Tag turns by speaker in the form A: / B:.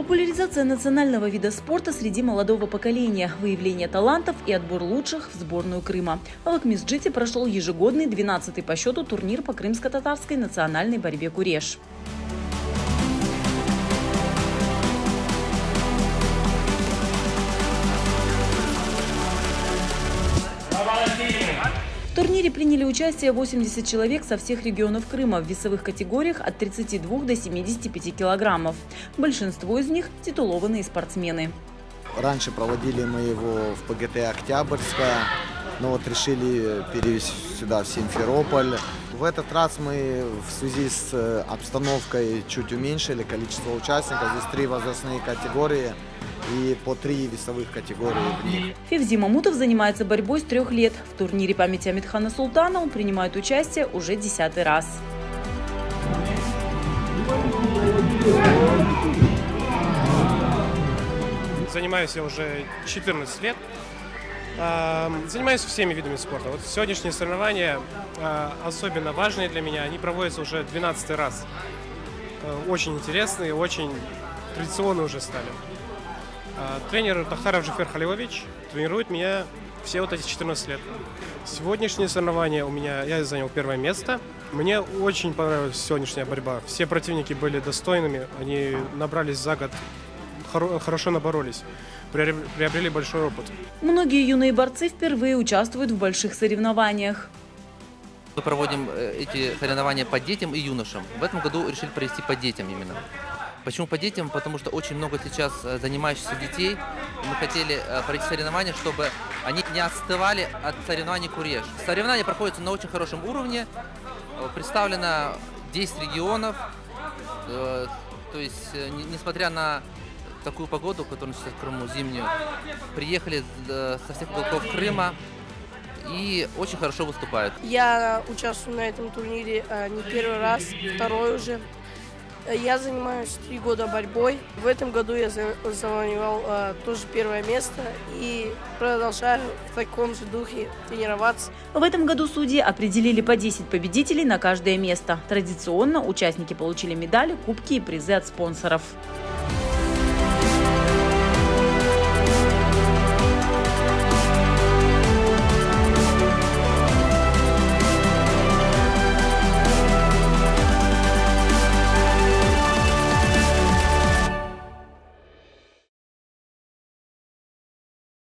A: Популяризация национального вида спорта среди молодого поколения, выявление талантов и отбор лучших в сборную Крыма. В Акмесджите прошел ежегодный 12-й по счету турнир по крымско-татарской национальной борьбе «Куреш». В турнире приняли участие 80 человек со всех регионов Крыма в весовых категориях от 32 до 75 килограммов. Большинство из них – титулованные спортсмены.
B: Раньше проводили мы его в ПГТ «Октябрьская», но вот решили перевести сюда, в Симферополь. В этот раз мы в связи с обстановкой чуть уменьшили количество участников. Здесь 3 возрастные категории и по 3 весовых категории в них.
A: Февзи Мамутов занимается борьбой с 3 лет. В турнире памяти Амитхана Султана он принимает участие уже 10-й раз.
C: Занимаюсь я уже 14 лет. Занимаюсь всеми видами спорта. Вот сегодняшние соревнования особенно важные для меня. Они проводятся уже 12-й раз. Очень интересные, очень традиционные уже стали. Тренер Тахтаров Джифер Халилович тренирует меня все вот эти 14 лет. Сегодняшние соревнования я занял 1-е место. Мне очень понравилась сегодняшняя борьба. Все противники были достойными, они набрались за год, хорошо наборолись, приобрели большой опыт.
A: Многие юные борцы впервые участвуют в больших соревнованиях.
D: Мы проводим эти соревнования по детям и юношам. В этом году решили провести по детям именно. Почему по детям? Потому что очень много сейчас занимающихся детей. Мы хотели провести соревнования, чтобы они не отставали от соревнований «Куреш». Соревнования проходят на очень хорошем уровне. Представлено 10 регионов. То есть, несмотря на такую погоду, которая сейчас в Крыму зимнюю, приехали со всех уголков Крыма и очень хорошо выступают.
E: Я участвую на этом турнире не 1-й раз, 2-й уже. Я занимаюсь 3 года борьбой. В этом году я завоевал тоже 1-е место и продолжаю в таком же духе тренироваться.
A: В этом году судьи определили по 10 победителей на каждое место. Традиционно участники получили медали, кубки и призы от спонсоров.